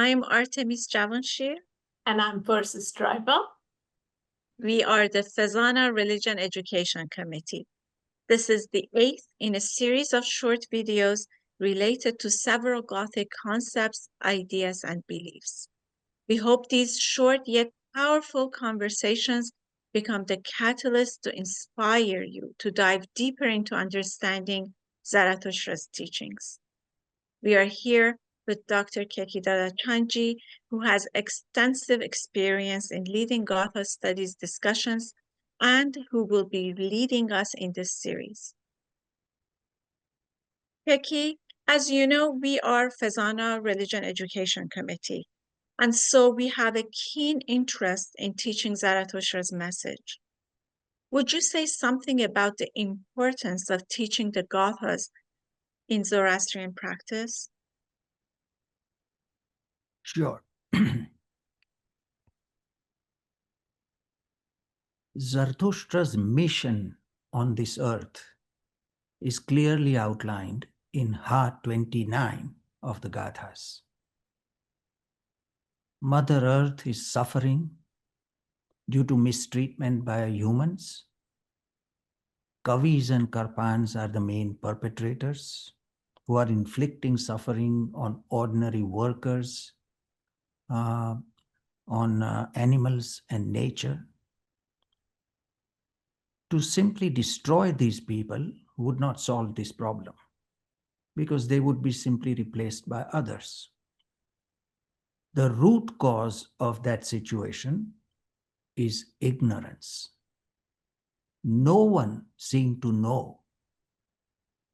I'm Artemis Javanshir. And I'm Persis Driver. We are the Fezana Religion Education Committee. This is the eighth in a series of short videos related to several Gothic concepts, ideas, and beliefs. We hope these short yet powerful conversations become the catalyst to inspire you to dive deeper into understanding Zarathustra's teachings. We are here with Dr. Kekidada Chanji, who has extensive experience in leading Gathas studies discussions and who will be leading us in this series. Keki, as you know, we are Fezana Religion Education Committee, and so we have a keen interest in teaching Zarathustra's message. Would you say something about the importance of teaching the Gathas in Zoroastrian practice? Sure. Zarathustra's mission on this earth is clearly outlined in Heart 29 of the Gathas. Mother Earth is suffering due to mistreatment by humans. Kavis and Karpans are the main perpetrators who are inflicting suffering on ordinary workers, on animals and nature. To simply destroy these people would not solve this problem because they would be simply replaced by others. The root cause of that situation is ignorance. No one seemed to know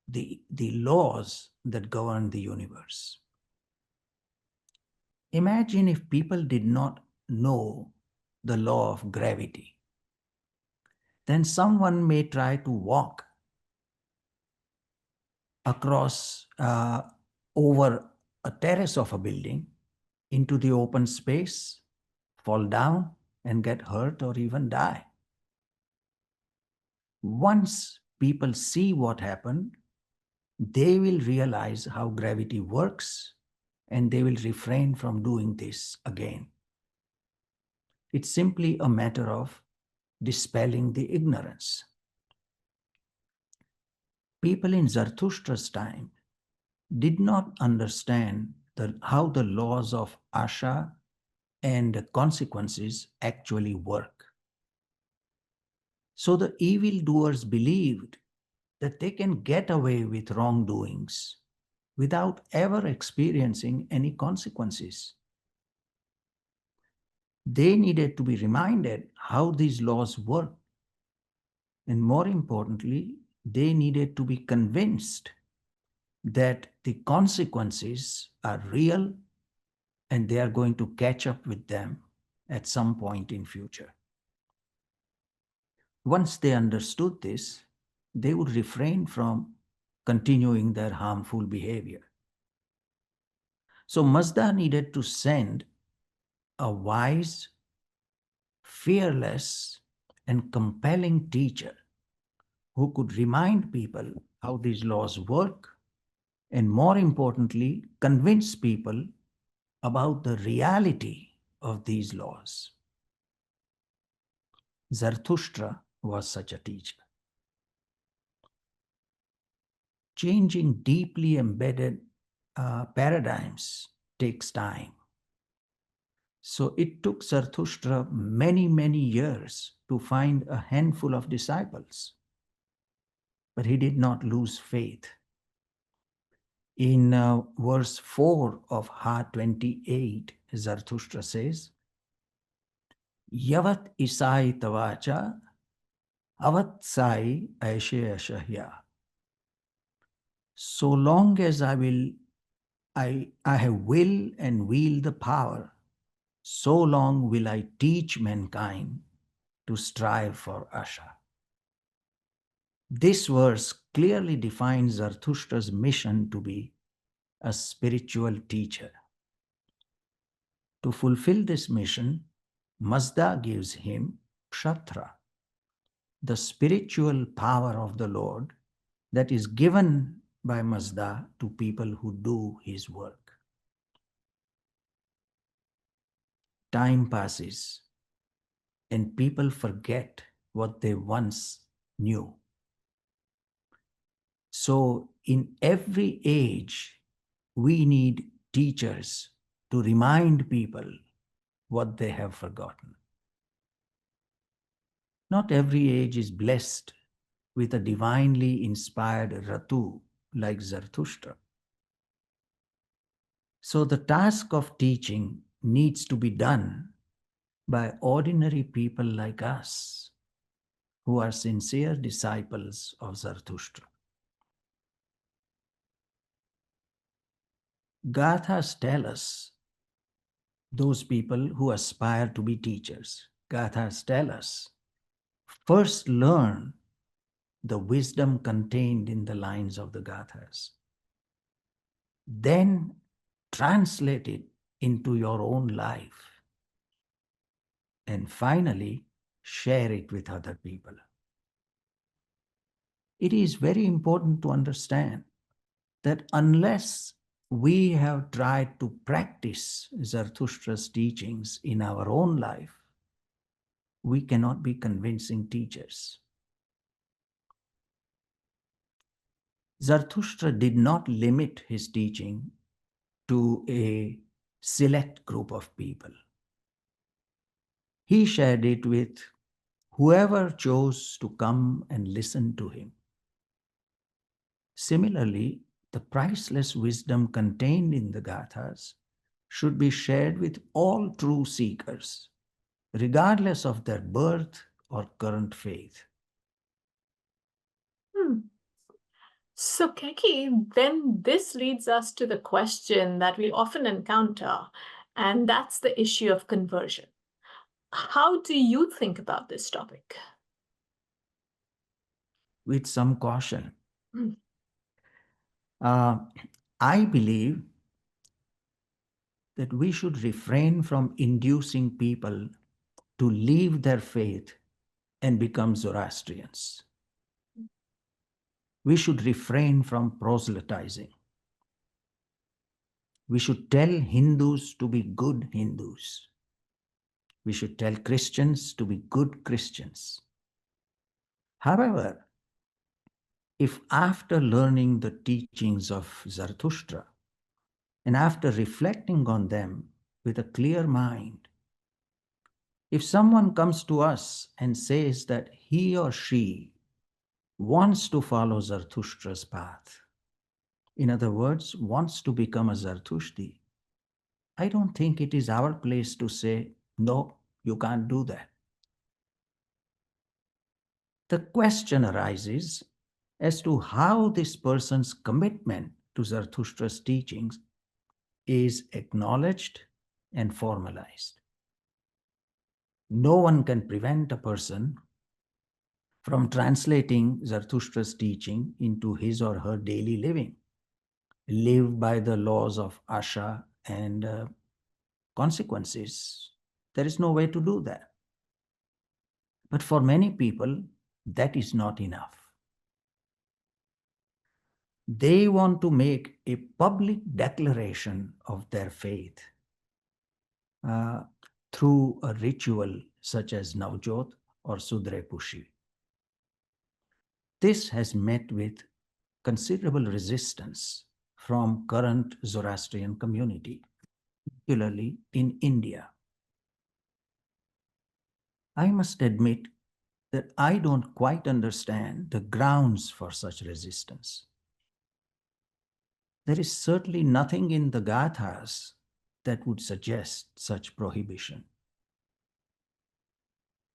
the laws that govern the universe. Imagine if people did not know the law of gravity. Then someone may try to walk across over a terrace of a building into the open space, fall down and get hurt or even die. Once people see what happened, they will realize how gravity works and they will refrain from doing this again. It's simply a matter of dispelling the ignorance. People in Zarathustra's time did not understand how the laws of Asha and consequences actually work. So the evildoers believed that they can get away with wrongdoings without ever experiencing any consequences. They needed to be reminded how these laws work. And more importantly, they needed to be convinced that the consequences are real and they are going to catch up with them at some point in future. Once they understood this, they would refrain from continuing their harmful behavior. So Mazda needed to send a wise, fearless, and compelling teacher who could remind people how these laws work and, more importantly, convince people about the reality of these laws. Zarathustra was such a teacher. Changing deeply embedded paradigms takes time. So it took Zarathustra many, many years to find a handful of disciples. But he did not lose faith. In verse 4 of Heart 28, Zarathustra says, Yavat isai tavacha, avat sai aishe ashahya. So long as I have will and wield the power, so long will I teach mankind to strive for Asha. This verse clearly defines Zarathustra's mission to be a spiritual teacher. To fulfill this mission, Mazda gives him Kshatra, the spiritual power of the Lord that is given by Mazda to people who do his work. time passes and people forget what they once knew. So, in every age, we need teachers to remind people what they have forgotten. Not every age is blessed with a divinely inspired Ratu like Zarathushtra. So, the task of teaching needs to be done by ordinary people like us who are sincere disciples of Zarathustra. Gathas tell us, those people who aspire to be teachers, Gathas tell us, first learn the wisdom contained in the lines of the Gathas. Then translate it into your own life. And finally, share it with other people. It is very important to understand that unless we have tried to practice Zarathustra's teachings in our own life, we cannot be convincing teachers. Zarathustra did not limit his teaching to a select group of people. He shared it with whoever chose to come and listen to him. Similarly, the priceless wisdom contained in the Gathas should be shared with all true seekers, regardless of their birth or current faith. So, Keki, then this leads us to the question that we often encounter, and that's the issue of conversion. How do you think about this topic? With some caution. Hmm. I believe that we should refrain from inducing people to leave their faith and become Zoroastrians. We should refrain from proselytizing. We should tell Hindus to be good Hindus. We should tell Christians to be good Christians. However, if after learning the teachings of Zarathustra and after reflecting on them with a clear mind, if someone comes to us and says that he or she wants to follow Zarathustra's path, in other words, wants to become a Zarathushti, I don't think it is our place to say, no, you can't do that. The question arises as to how this person's commitment to Zarathustra's teachings is acknowledged and formalized. No one can prevent a person from translating Zarathustra's teaching into his or her daily living, live by the laws of asha and consequences. There is no way to do that. But for many people, that is not enough. They want to make a public declaration of their faith through a ritual such as Navjot or Sudre Pushi. This has met with considerable resistance from current Zoroastrian community, particularly in India. I must admit that I don't quite understand the grounds for such resistance. There is certainly nothing in the Gathas that would suggest such prohibition.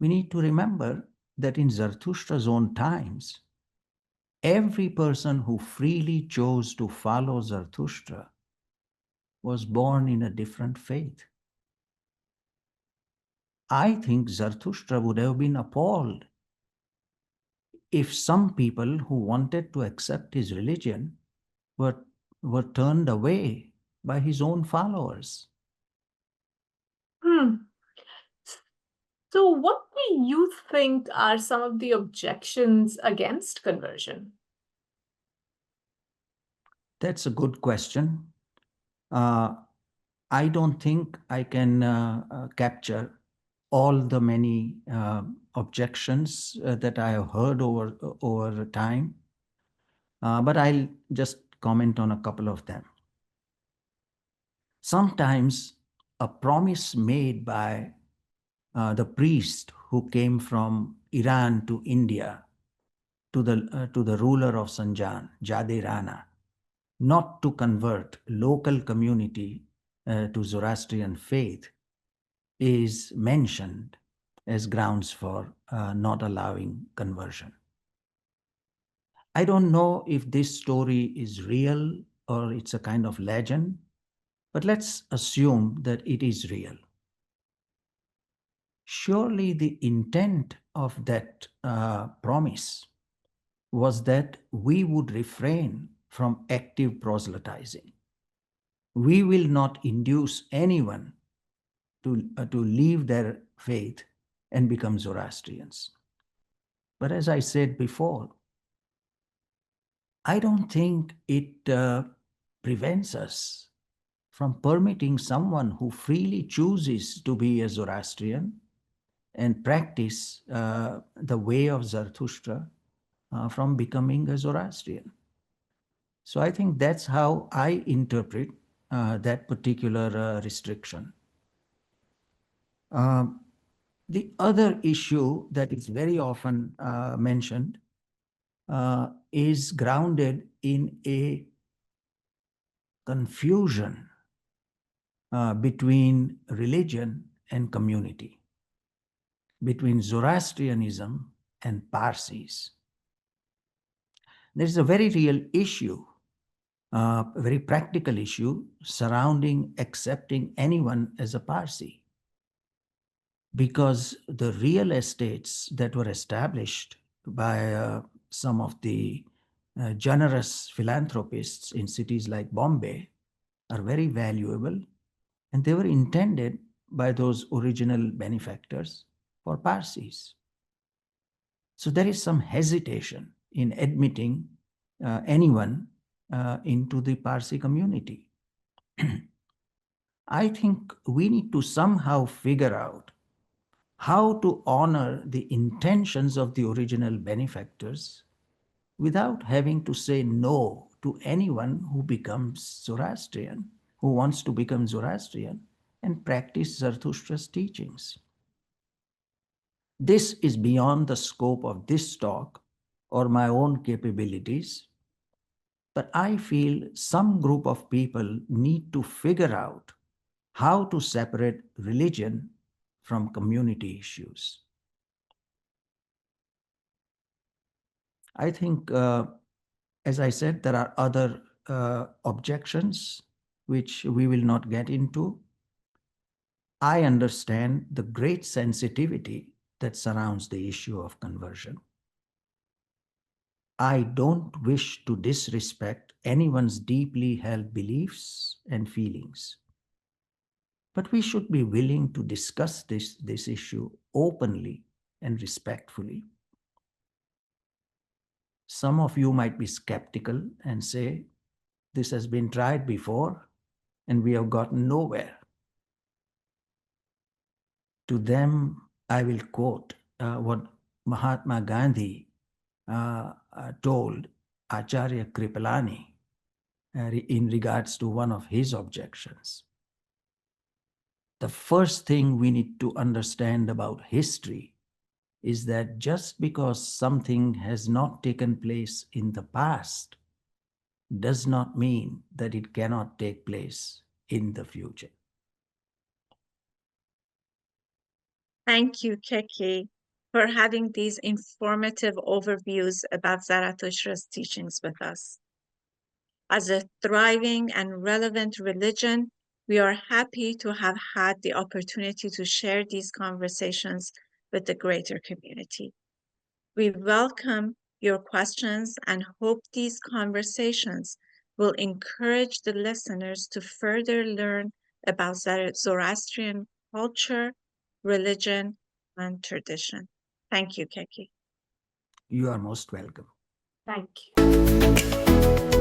We need to remember that in Zarathustra's own times, every person who freely chose to follow Zarathustra was born in a different faith. I think Zarathustra would have been appalled if some people who wanted to accept his religion were turned away by his own followers. So, what do you think are some of the objections against conversion? That's a good question. I don't think I can capture all the many objections that I have heard over time, but I'll just comment on a couple of them. Sometimes a promise made by the priest who came from Iran to India to the ruler of Sanjan, Jade Rana, not to convert local community to Zoroastrian faith, is mentioned as grounds for not allowing conversion. I don't know if this story is real or it's a kind of legend, but let's assume that it is real. Surely the intent of that promise was that we would refrain from active proselytizing. We will not induce anyone to leave their faith and become Zoroastrians. But as I said before, I don't think it prevents us from permitting someone who freely chooses to be a Zoroastrian and practice the way of Zarathushtra from becoming a Zoroastrian. So I think that's how I interpret that particular restriction. The other issue that is very often mentioned is grounded in a confusion between religion and community, between Zoroastrianism and Parsis. There is a very real issue, a very practical issue surrounding accepting anyone as a Parsi, because the real estates that were established by some of the generous philanthropists in cities like Bombay are very valuable, and they were intended by those original benefactors for Parsis. So there is some hesitation in admitting anyone into the Parsi community. I think we need to somehow figure out how to honor the intentions of the original benefactors without having to say no to anyone who becomes Zoroastrian, who wants to become Zoroastrian and practice Zarathustra's teachings. This is beyond the scope of this talk or my own capabilities, but I feel some group of people need to figure out how to separate religion from community issues. I think, as I said, there are other objections which we will not get into. I understand the great sensitivity that surrounds the issue of conversion. I don't wish to disrespect anyone's deeply held beliefs and feelings. But we should be willing to discuss this issue openly and respectfully. Some of you might be skeptical and say, this has been tried before and we have gotten nowhere. To them, I will quote what Mahatma Gandhi told Acharya Kripalani in regards to one of his objections. The first thing we need to understand about history is that just because something has not taken place in the past does not mean that it cannot take place in the future. Thank you, Keki, for having these informative overviews about Zarathustra's teachings with us. As a thriving and relevant religion, we are happy to have had the opportunity to share these conversations with the greater community. We welcome your questions and hope these conversations will encourage the listeners to further learn about Zoroastrian culture, religion, and tradition. Thank you, Keki. You are most welcome. Thank you.